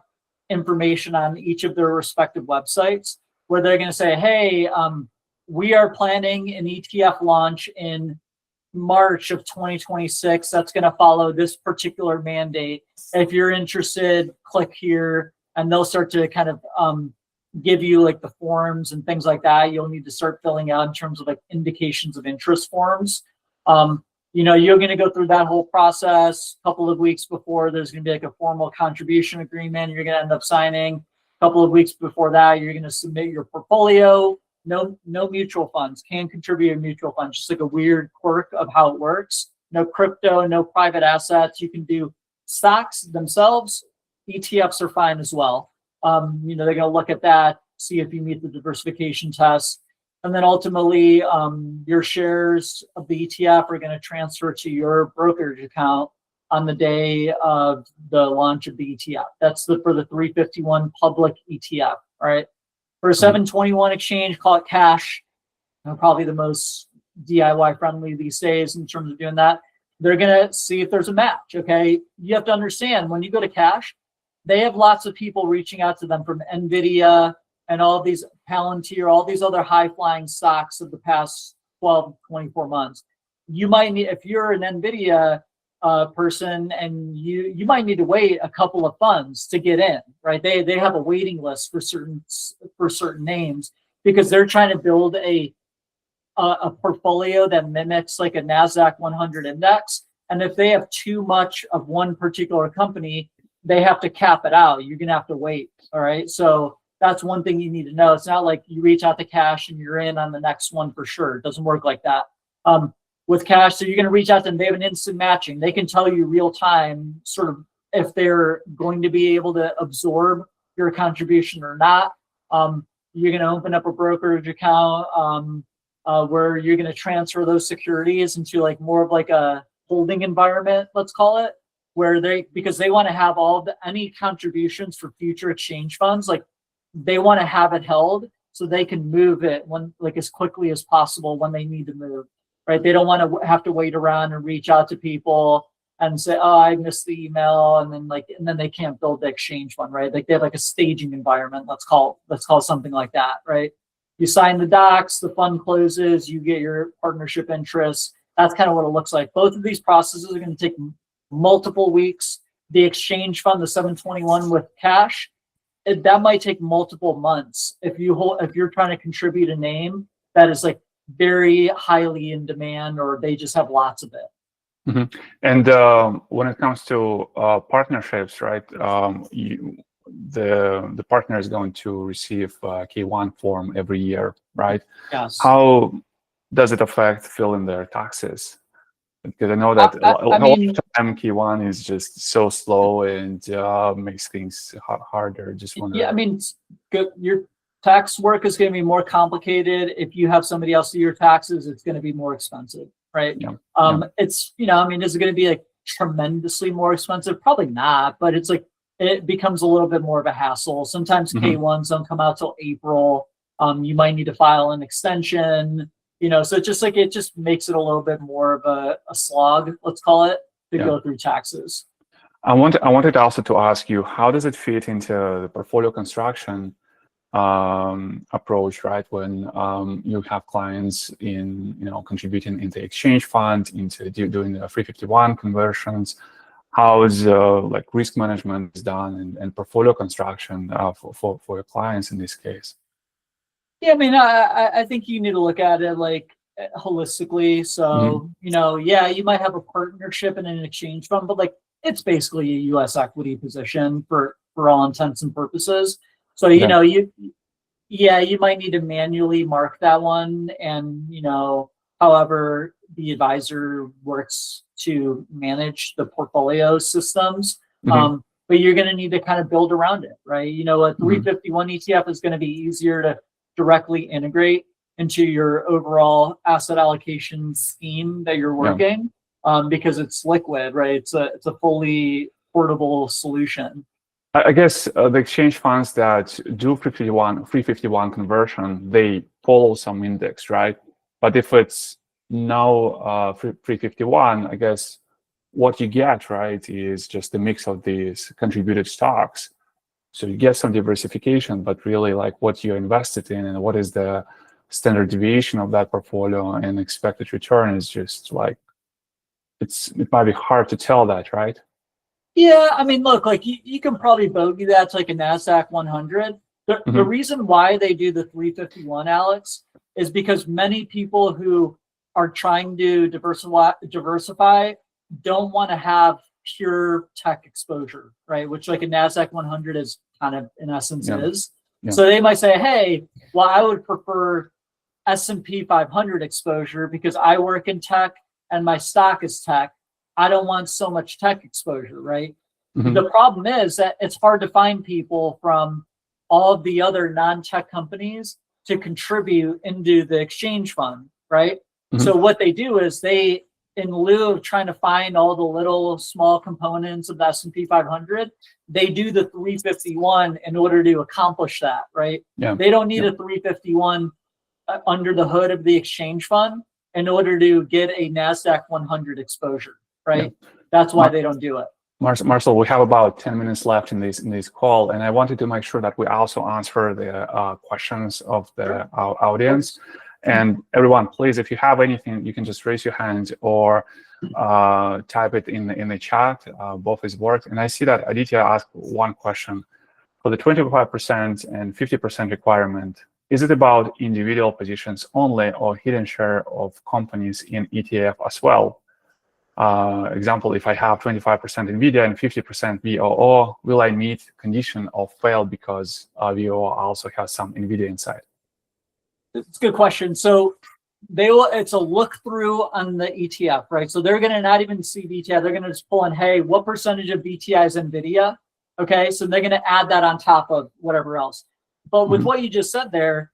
information on each of their respective websites where they're going to say, hey, we are planning an ETF launch in March of 2026. That's going to follow this particular mandate. If you're interested, click here, and they'll start to kind of give you like the forms and things like that. You'll need to start filling out in terms of like indications of interest forms. You're going to go through that whole process a couple of weeks before. There's going to be like a formal contribution agreement you're going to end up signing. A couple of weeks before that, you're going to submit your portfolio. No mutual funds can contribute a mutual fund. Just like a weird quirk of how it works. No crypto, no private assets. You can do stocks themselves. ETFs are fine as well. They're going to look at that, see if you meet the diversification test. And then ultimately, your shares of the ETF are going to transfer to your brokerage account on the day of the launch of the ETF. That's for the 351 public ETF, right? For a 721 exchange, call it cash, probably the most DIY friendly these days in terms of doing that. They're going to see if there's a match, okay? You have to understand, when you go to cash, they have lots of people reaching out to them from NVIDIA and all these Palantir, all these other high-flying stocks of the past 12, 24 months. You might need, if you're an NVIDIA person, and you might need to wait a couple of funds to get in, right? They have a waiting list for certain names, because they're trying to build a portfolio that mimics like a NASDAQ 100 index. And if they have too much of one particular company, they have to cap it out. You're going to have to wait. All right. So that's one thing you need to know. It's not like you reach out to cash and you're in on the next one for sure. It doesn't work like that. With cash, so you're going to reach out to them. They have an instant matching. They can tell you real time sort of if they're going to be able to absorb your contribution or not. You're going to open up a brokerage account where you're going to transfer those securities into like more of like a holding environment, let's call it, where because they want to have any contributions for future exchange funds, like they want to have it held so they can move it like as quickly as possible when they need to move, right? They don't want to have to wait around and reach out to people and say, oh, I missed the email, and then they can't build the exchange fund, right? Like they have like a staging environment, let's call something like that, right? You sign the docs, the fund closes, you get your partnership interest. That's kind of what it looks like. Both of these processes are going to take multiple weeks. The exchange fund, the 721 with cash, that might take multiple months if you're trying to contribute a name that is like very highly in demand, or they just have lots of it.
Mm-hmm. And when it comes to partnerships, right? The partner is going to receive a K1 form every year, right?
Yes.
How does it affect filling their taxes? Because I know that
I mean,
K1 is just so slow and makes things harder. Just wonder.
Yeah, I mean, your tax work is going to be more complicated. If you have somebody else do your taxes, it's going to be more expensive, right?
Yeah.
It's, I mean, is it going to be like tremendously more expensive? Probably not, but it's like, it becomes a little bit more of a hassle. Sometimes K1s don't come out till April. You might need to file an extension, so it just makes it a little bit more of a slog, let's call it, to go through taxes.
I wanted also to ask you, how does it fit into the portfolio construction approach, right? When you have clients contributing into exchange fund, into doing the 351 conversions, how is like risk management is done and portfolio construction for your clients in this case?
Yeah, I mean, I think you need to look at it like holistically. So, you might have a partnership in an exchange fund, but like it's basically a U.S. equity position for all intents and purposes. So, you might need to manually mark that one, and however the advisor works to manage the portfolio systems. But you're going to need to kind of build around it, right? A 351 ETF is going to be easier to directly integrate into your overall asset allocation scheme that you're working, because it's liquid, right? It's a fully portable solution.
I guess the exchange funds that do 351 conversion, they follow some index, right? But if it's now 351, I guess what you get, right, is just a mix of these contributed stocks. So you get some diversification, but really like what you're invested in and what is the standard deviation of that portfolio and expected return is just like, it might be hard to tell that, right?
Yeah, I mean, look, like you can probably bogey that to like a NASDAQ 100. The reason why they do the 351, Alex, is because many people who are trying to diversify don't want to have pure tech exposure, right? Which like a NASDAQ 100 is kind of in essence is. Yeah. So they might say, hey, well, I would prefer S&P 500 exposure because I work in tech and my stock is tech. I don't want so much tech exposure, right? The problem is that it's hard to find people from all of the other non-tech companies to contribute into the exchange fund, right? So what they do is they, in lieu of trying to find all the little small components of the S&P 500, they do the 351 in order to accomplish that, right? They don't need a 351 under the hood of the exchange fund in order to get a NASDAQ 100 exposure, right? That's why they don't do it.
Marcel, we have about 10 minutes left in this call, and I wanted to make sure that we also answer the questions of the audience. And everyone, please, if you have anything, you can just raise your hand or type it in the chat. Both is worked. And I see that Aditya asked one question. For the 25% and 50% requirement, is it about individual positions only or hidden share of companies in ETF as well? Example, if I have 25% NVIDIA and 50% VOO, will I meet condition of fail because VOO also has some NVIDIA inside?
It's a good question. So it's a look through on the ETF, right? So they're going to not even see VTI. They're going to just pull in, hey, what percentage of VTI is NVIDIA? Okay, so they're going to add that on top of whatever else. But with what you just said there,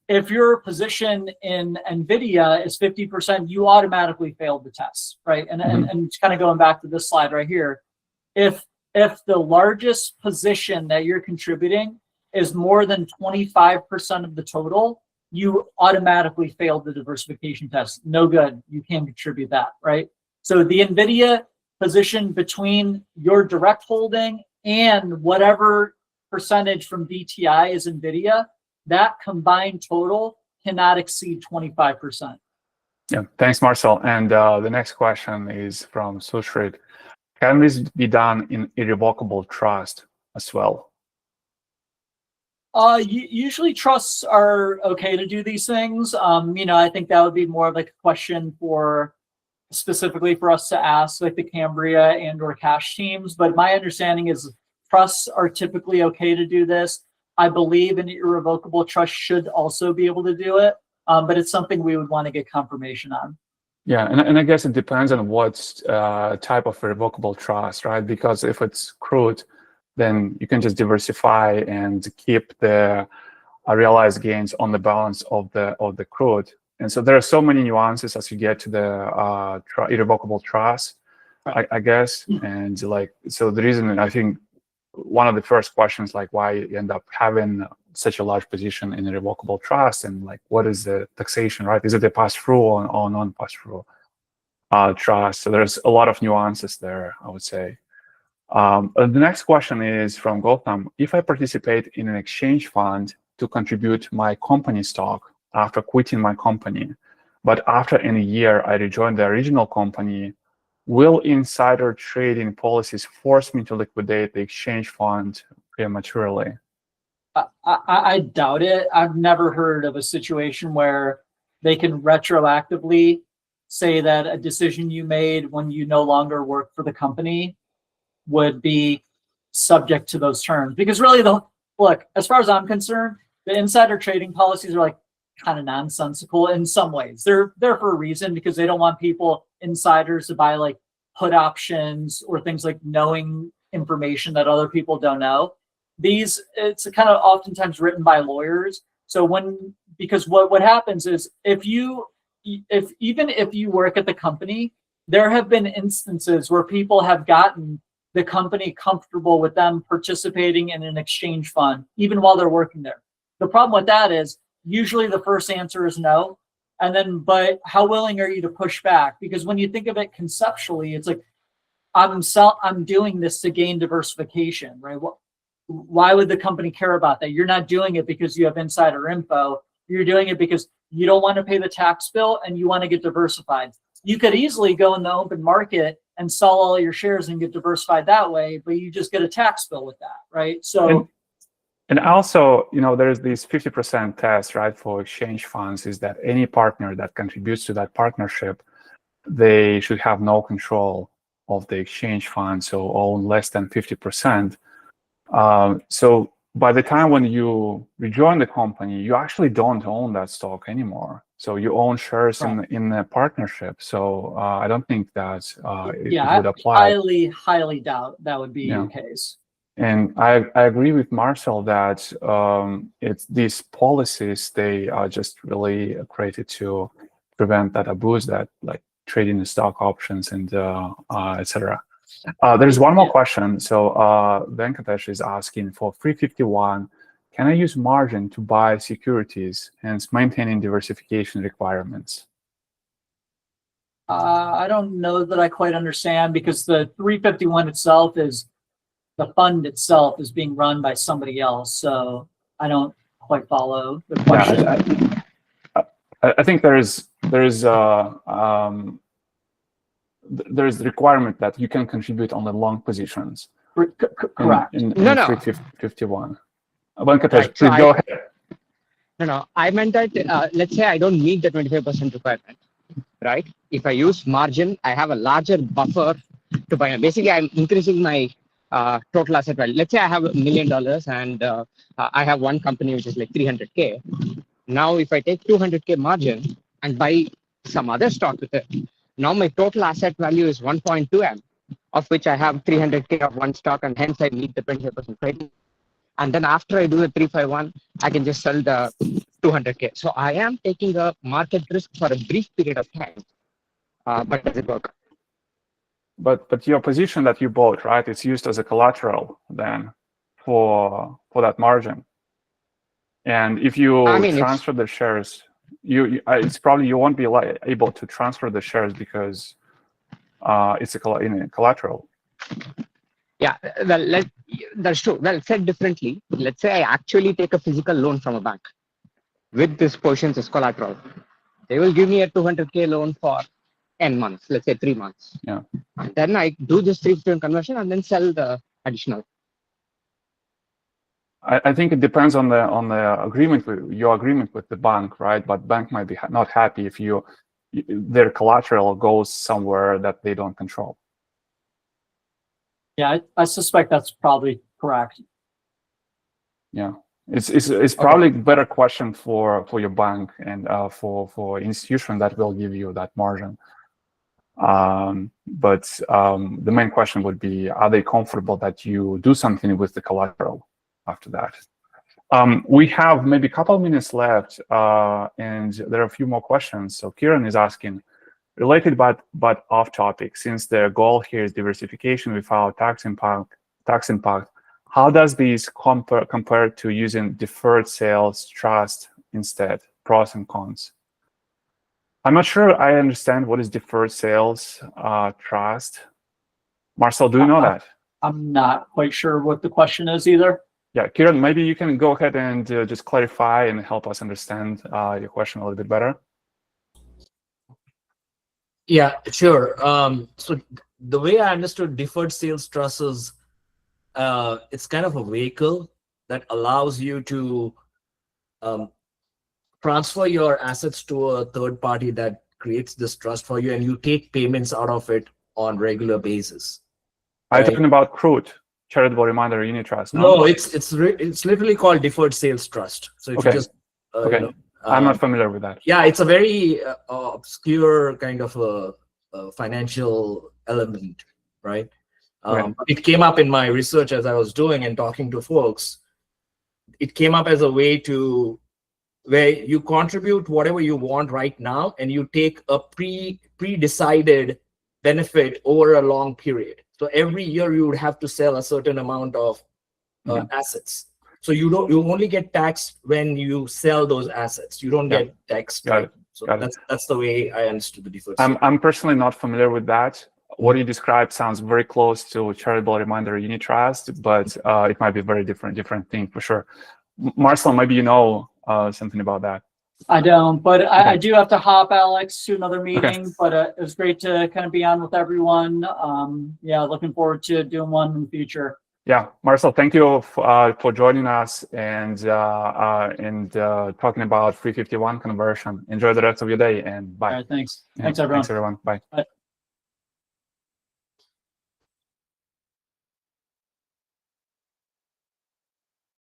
if your position in NVIDIA is 50%, you automatically failed the test, right? And kind of going back to this slide right here, if the largest position that you're contributing is more than 25% of the total, you automatically failed the diversification test. No good. You can't contribute that, right? So the NVIDIA position between your direct holding and whatever percentage from VTI is NVIDIA, that combined total cannot exceed 25%.
Yeah, thanks, Marcel. And the next question is from Sushrit. Can this be done in irrevocable trust as well?
Usually trusts are okay to do these things. I think that would be more of like a question for specifically for us to ask like the Cambria and or cash teams. But my understanding is trusts are typically okay to do this. I believe an irrevocable trust should also be able to do it, but it's something we would want to get confirmation on.
Yeah, and I guess it depends on what type of irrevocable trust, right? Because if it's crude, then you can just diversify and keep the realized gains on the balance of the crude. And so there are so many nuances as you get to the irrevocable trust, I guess. And so the reason I think one of the first questions, like why you end up having such a large position in a irrevocable trust, and like what is the taxation, right? Is it a pass-through or non-pass-through trust? So there's a lot of nuances there, I would say. The next question is from Gautam. If I participate in an exchange fund to contribute my company stock after quitting my company, but after a year I rejoin the original company, will insider trading policies force me to liquidate the exchange fund prematurely?
I doubt it. I've never heard of a situation where they can retroactively say that a decision you made when you no longer work for the company would be subject to those terms. Because really, look, as far as I'm concerned, the insider trading policies are like kind of nonsensical in some ways. They're there for a reason because they don't want insiders to buy like put options or things like knowing information that other people don't know. It's kind of oftentimes written by lawyers. So because what happens is even if you work at the company, there have been instances where people have gotten the company comfortable with them participating in an exchange fund, even while they're working there. The problem with that is usually the first answer is no. And then, but how willing are you to push back? Because when you think of it conceptually, it's like, I'm doing this to gain diversification, right? Why would the company care about that? You're not doing it because you have insider info. You're doing it because you don't want to pay the tax bill and you want to get diversified. You could easily go in the open market and sell all your shares and get diversified that way, but you just get a tax bill with that, right? So,
and also, there's this 50% test, right, for exchange funds, is that any partner that contributes to that partnership, they should have no control of the exchange fund, so own less than 50%. So by the time when you rejoin the company, you actually don't own that stock anymore. So you own shares in the partnership. So I don't think that it would apply.
Highly doubt that would be the case.
And I agree with Marcel that it's these policies, they are just really created to prevent that abuse, that like trading the stock options and etc. There's one more question. So Venkatesh is asking, for 351, can I use margin to buy securities, hence maintaining diversification requirements?
I don't know that I quite understand, because the 351 itself is, the fund itself is being run by somebody else. So I don't quite follow the question.
Yeah, I think there's the requirement that you can contribute on the long positions.
Correct.
In
No.
351. Venkatesh,
Right, so
please go ahead.
No, I meant that, let's say I don't meet the 25% requirement, right? If I use margin, I have a larger buffer to buy. Basically, I'm increasing my total asset value. Let's say I have $1 million and I have one company which is like 300K. Now, if I take 200K margin and buy some other stock with it, now my total asset value is 1.2M, of which I have 300K of one stock, and hence I meet the 25% criteria. And then after I do the 351, I can just sell the 200K. So I am taking a market risk for a brief period of time. But does it work?
But your position that you bought, right? It's used as a collateral then for that margin. And if you transfer the shares, it's probably you won't be able to transfer the shares because it's a collateral.
Yeah, well, that's true. Well, said differently, let's say I actually take a physical loan from a bank with this portions as collateral. They will give me a 200K loan for N months, let's say 3 months.
Yeah.
And then I do this 351 conversion and then sell the additional.
I think it depends on the agreement with your agreement with the bank, right? But bank might be not happy if their collateral goes somewhere that they don't control.
Yeah, I suspect that's probably correct.
Yeah, it's probably a better question for your bank and for institution that will give you that margin. But the main question would be, are they comfortable that you do something with the collateral after that? We have maybe a couple of minutes left, and there are a few more questions. So Kieran is asking, related but off topic, since the goal here is diversification without tax impact, how does this compare to using deferred sales trust instead? Pros and cons. I'm not sure I understand what is deferred sales trust. Marcel, do you know that?
I'm not quite sure what the question is either.
Yeah, Kieran, maybe you can go ahead and just clarify and help us understand your question a little bit better.
Yeah, sure. So the way I understood deferred sales trust is it's kind of a vehicle that allows you to transfer your assets to a third party that creates this trust for you, and you take payments out of it on regular basis.
Are you talking about CRUD, charitable reminder unit trust?
No, it's literally called deferred sales trust. So if you just
I'm not familiar with that.
Yeah, it's a very obscure kind of a financial element, right? It came up in my research as I was doing and talking to folks. It came up as a way to where you contribute whatever you want right now, and you take a pre-decided benefit over a long period. So every year you would have to sell a certain amount of assets. So you only get taxed when you sell those assets. You don't get taxed. Right? So that's the way I understood the deferred.
I'm personally not familiar with that. What you described sounds very close to charitable reminder unit trust, but it might be a very different thing for sure. Marcel, maybe you know something about that.
I don't, but I do have to hop, Alex, to another meeting. But it was great to kind of be on with everyone. Yeah, looking forward to doing one in the future.
Yeah, Marcel, thank you for joining us and talking about 351 conversion. Enjoy the rest of your day, and bye.
All right, thanks.
Yeah,
thanks, everyone.
Thanks, everyone. Bye.
Bye.